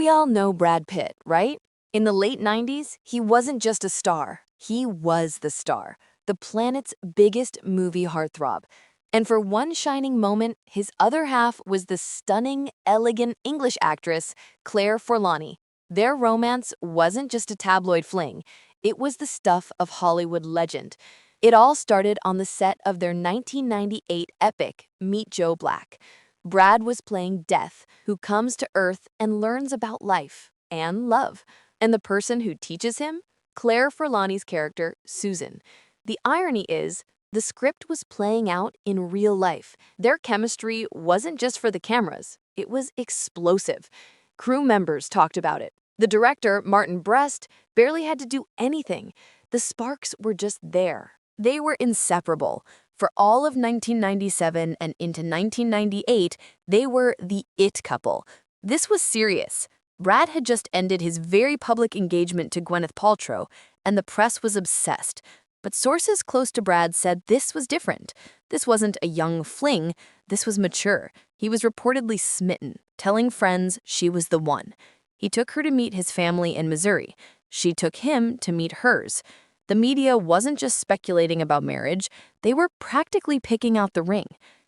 We all know Brad Pitt, right? In the late 90s, he wasn't just a star, he was the star, the planet's biggest movie heartthrob. And for one shining moment, his other half was the stunning, elegant English actress, Claire Forlani. Their romance wasn't just a tabloid fling, it was the stuff of Hollywood legend. It all started on the set of their 1998 epic, Meet Joe Black. Brad was playing Death, who comes to Earth and learns about life and love. And the person who teaches him? Claire Forlani's character, Susan. The irony is, the script was playing out in real life. Their chemistry wasn't just for the cameras, it was explosive. Crew members talked about it. The director, Martin Brest, barely had to do anything. The sparks were just there. They were inseparable. For all of 1997 and into 1998, they were the it couple. This was serious. Brad had just ended his very public engagement to Gwyneth Paltrow, and the press was obsessed. But sources close to Brad said this was different. This wasn't a young fling, this was mature. He was reportedly smitten, telling friends she was the one. He took her to meet his family in Missouri. She took him to meet hers. The media wasn't just speculating about marriage, they were practically picking out the ring.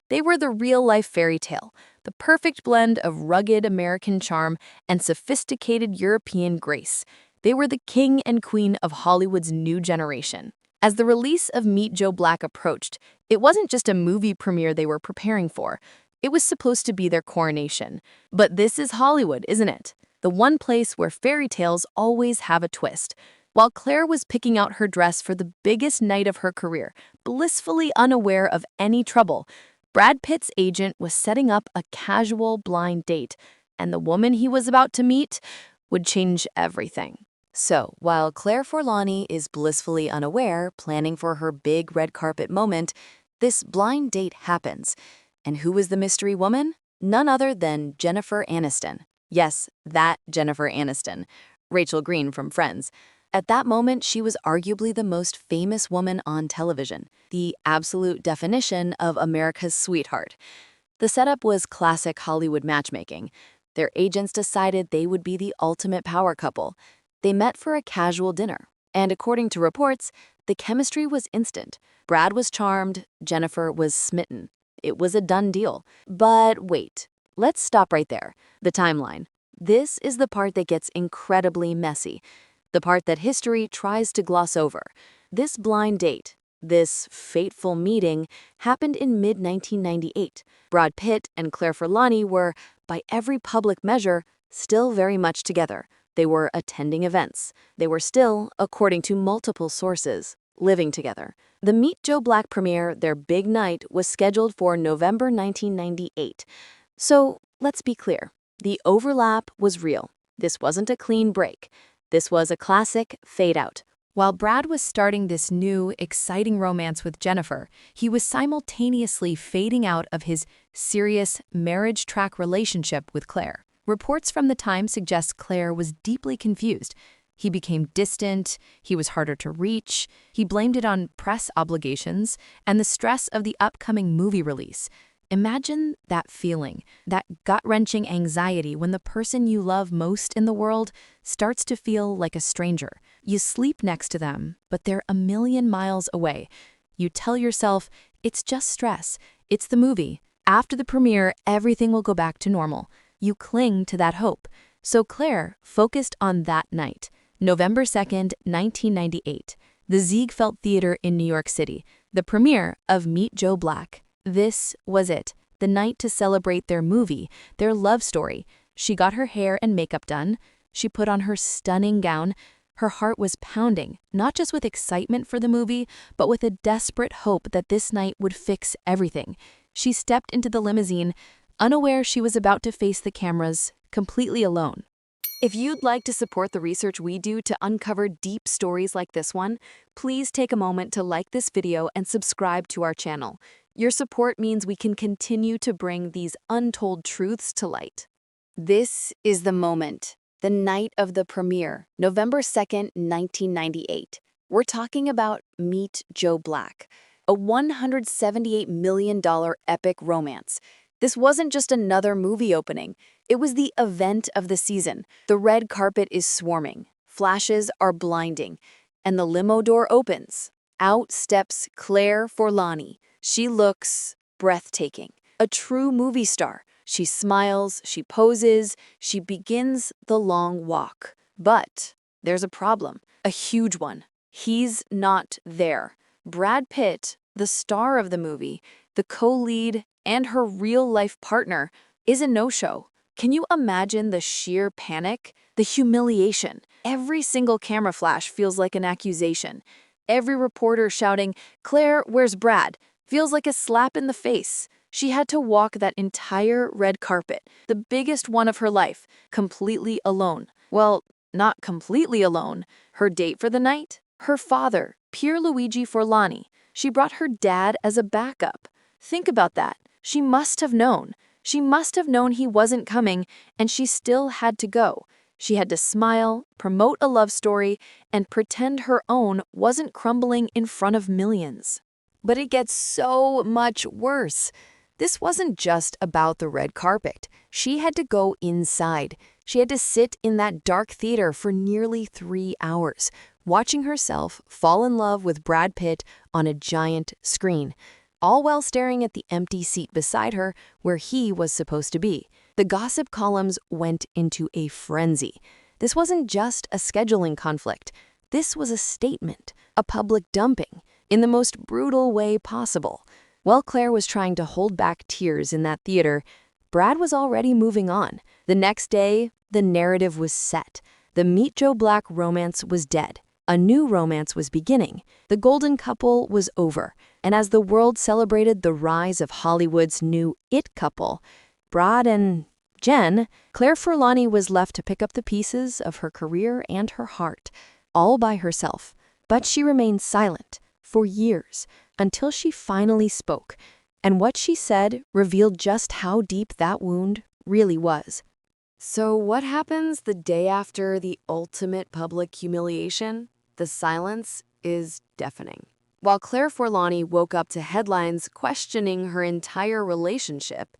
They were the real-life fairy tale, the perfect blend of rugged American charm and sophisticated European grace. They were the king and queen of Hollywood's new generation. As the release of Meet Joe Black approached, it wasn't just a movie premiere they were preparing for. It was supposed to be their coronation. But this is Hollywood, isn't it? The one place where fairy tales always have a twist. While Claire was picking out her dress for the biggest night of her career, blissfully unaware of any trouble, Brad Pitt's agent was setting up a casual blind date, and the woman he was about to meet would change everything. So, while Claire Forlani is blissfully unaware, planning for her big red carpet moment, this blind date happens. And who is the mystery woman? None other than Jennifer Aniston. Yes, that Jennifer Aniston. Rachel Green from Friends. At that moment, she was arguably the most famous woman on television, the absolute definition of America's sweetheart. The setup was classic Hollywood matchmaking. Their agents decided they would be the ultimate power couple. They met for a casual dinner, and according to reports, the chemistry was instant. Brad was charmed, Jennifer was smitten. It was a done deal. But wait, let's stop right there. The timeline. This is the part that gets incredibly messy. The part that history tries to gloss over. This blind date, this fateful meeting, happened in mid-1998. Brad Pitt and Claire Forlani were, by every public measure, still very much together. They were attending events. They were still, according to multiple sources, living together. The Meet Joe Black premiere, their big night, was scheduled for November 1998. So, let's be clear. The overlap was real. This wasn't a clean break. This was a classic fade-out. While Brad was starting this new, exciting romance with Jennifer, he was simultaneously fading out of his serious marriage track relationship with Claire. Reports from the time suggest Claire was deeply confused. He became distant, he was harder to reach, he blamed it on press obligations and the stress of the upcoming movie release. Imagine that feeling, that gut-wrenching anxiety when the person you love most in the world starts to feel like a stranger. You sleep next to them, but they're a million miles away. You tell yourself, it's just stress, it's the movie. After the premiere, everything will go back to normal. You cling to that hope. So Claire focused on that night, November 2nd, 1998, the Ziegfeld Theater in New York City, the premiere of Meet Joe Black. This was it, the night to celebrate their movie, their love story. She got her hair and makeup done. She put on her stunning gown. Her heart was pounding, not just with excitement for the movie, but with a desperate hope that this night would fix everything. She stepped into the limousine, unaware she was about to face the cameras, completely alone. If you'd like to support the research we do to uncover deep stories like this one, please take a moment to like this video and subscribe to our channel. Your support means we can continue to bring these untold truths to light. This is the moment, the night of the premiere, November 2nd, 1998. We're talking about Meet Joe Black, a $178 million epic romance. This wasn't just another movie opening. It was the event of the season. The red carpet is swarming. Flashes are blinding. And the limo door opens. Out steps Claire Forlani. She looks breathtaking. A true movie star. She smiles, she poses, she begins the long walk. But there's a problem, a huge one. He's not there. Brad Pitt, the star of the movie, the co-lead, and her real-life partner, is a no-show. Can you imagine the sheer panic, the humiliation? Every single camera flash feels like an accusation. Every reporter shouting, "Claire, where's Brad?" feels like a slap in the face. She had to walk that entire red carpet, the biggest one of her life, completely alone. Well, not completely alone. Her date for the night? Her father, Pierluigi Forlani. She brought her dad as a backup. Think about that. She must have known. She must have known he wasn't coming, and she still had to go. She had to smile, promote a love story, and pretend her own wasn't crumbling in front of millions. But it gets so much worse. This wasn't just about the red carpet. She had to go inside. She had to sit in that dark theater for nearly 3 hours, watching herself fall in love with Brad Pitt on a giant screen, all while staring at the empty seat beside her where he was supposed to be. The gossip columns went into a frenzy. This wasn't just a scheduling conflict. This was a statement, a public dumping, in the most brutal way possible. While Claire was trying to hold back tears in that theater, Brad was already moving on. The next day, the narrative was set. The Meet Joe Black romance was dead. A new romance was beginning. The golden couple was over. And as the world celebrated the rise of Hollywood's new it couple, Brad and Jen, Claire Forlani was left to pick up the pieces of her career and her heart, all by herself. But she remained silent for years, until she finally spoke, and what she said revealed just how deep that wound really was. So what happens the day after the ultimate public humiliation? The silence is deafening. While Claire Forlani woke up to headlines questioning her entire relationship,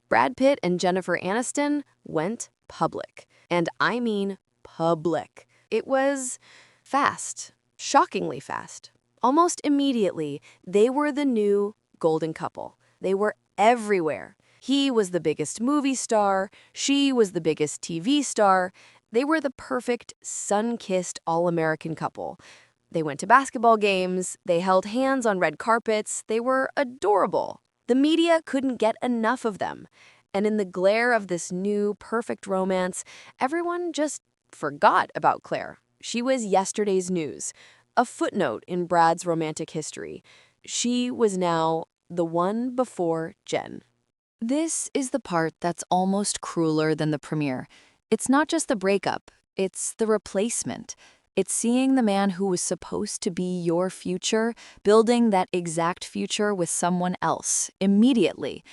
Brad Pitt and Jennifer Aniston went public. And I mean public. It was fast, shockingly fast. Almost immediately, they were the new golden couple. They were everywhere. He was the biggest movie star. She was the biggest TV star. They were the perfect, sun-kissed all-American couple. They went to basketball games. They held hands on red carpets. They were adorable. The media couldn't get enough of them. And in the glare of this new, perfect romance, everyone just forgot about Claire. She was yesterday's news, a footnote in Brad's romantic history. She was now the one before Jen. This is the part that's almost crueler than the premiere. It's not just the breakup, it's the replacement. It's seeing the man who was supposed to be your future, building that exact future with someone else, immediately.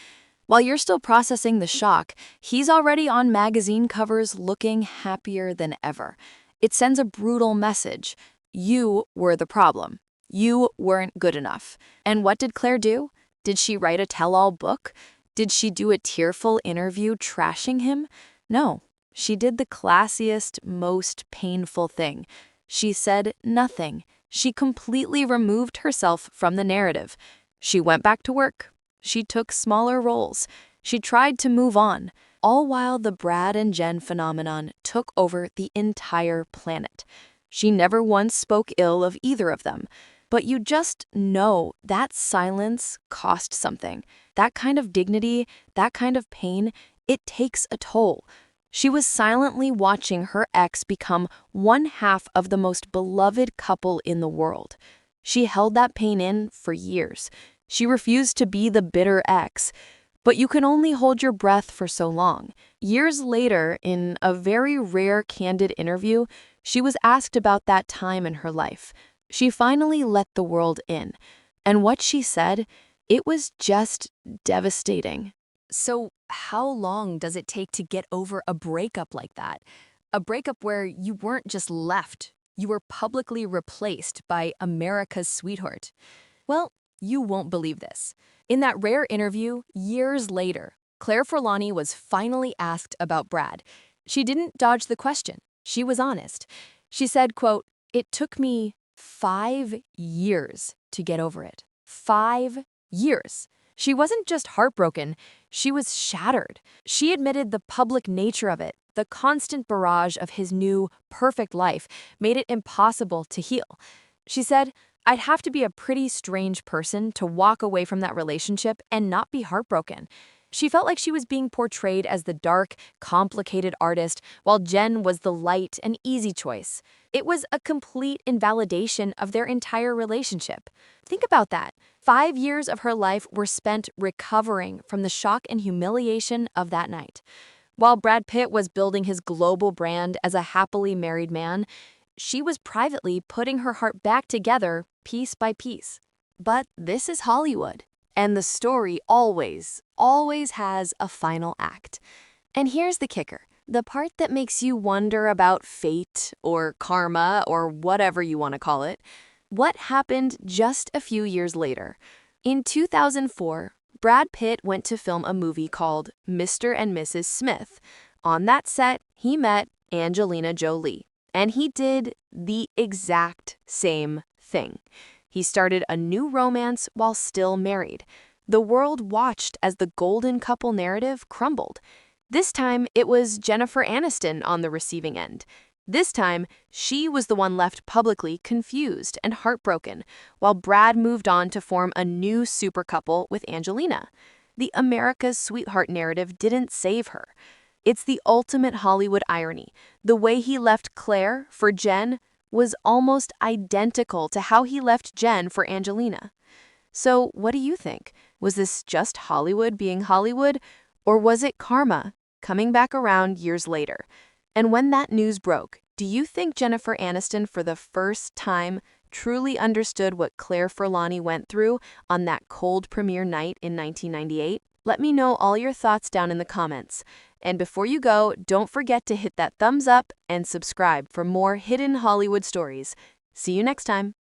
While you're still processing the shock, he's already on magazine covers looking happier than ever. It sends a brutal message. You were the problem. You weren't good enough. And what did Claire do? Did she write a tell-all book? Did she do a tearful interview trashing him? No. She did the classiest, most painful thing. She said nothing. She completely removed herself from the narrative. She went back to work. She took smaller roles. She tried to move on, all while the Brad and Jen phenomenon took over the entire planet. She never once spoke ill of either of them. But you just know that silence cost something. That kind of dignity, that kind of pain, it takes a toll. She was silently watching her ex become one half of the most beloved couple in the world. She held that pain in for years. She refused to be the bitter ex. But you can only hold your breath for so long. Years later, in a very rare candid interview, she was asked about that time in her life. She finally let the world in. And what she said, it was just devastating. So how long does it take to get over a breakup like that? A breakup where you weren't just left, you were publicly replaced by America's sweetheart. Well, you won't believe this. In that rare interview, years later, Claire Forlani was finally asked about Brad. She didn't dodge the question. She was honest. She said, quote, "It took me 5 years to get over it. 5 years." She wasn't just heartbroken, she was shattered. She admitted the public nature of it, the constant barrage of his new, perfect life, made it impossible to heal. She said, "I'd have to be a pretty strange person to walk away from that relationship and not be heartbroken." She felt like she was being portrayed as the dark, complicated artist, while Jen was the light and easy choice. It was a complete invalidation of their entire relationship. Think about that. 5 years of her life were spent recovering from the shock and humiliation of that night. While Brad Pitt was building his global brand as a happily married man, she was privately putting her heart back together piece by piece. But this is Hollywood, and the story always has a final act. And here's the kicker, the part that makes you wonder about fate or karma or whatever you want to call it. What happened just a few years later? In 2004, Brad Pitt went to film a movie called Mr. and Mrs. Smith. On that set, he met Angelina Jolie, and he did the exact same thing. He started a new romance while still married. The world watched as the golden couple narrative crumbled. This time, it was Jennifer Aniston on the receiving end. This time, she was the one left publicly confused and heartbroken, while Brad moved on to form a new super couple with Angelina. The America's Sweetheart narrative didn't save her. It's the ultimate Hollywood irony. The way he left Claire for Jen was almost identical to how he left Jen for Angelina. So, what do you think? Was this just Hollywood being Hollywood, or was it karma coming back around years later? And when that news broke, do you think Jennifer Aniston for the first time truly understood what Claire Forlani went through on that cold premiere night in 1998? Let me know all your thoughts down in the comments. And before you go, don't forget to hit that thumbs up and subscribe for more hidden Hollywood stories. See you next time.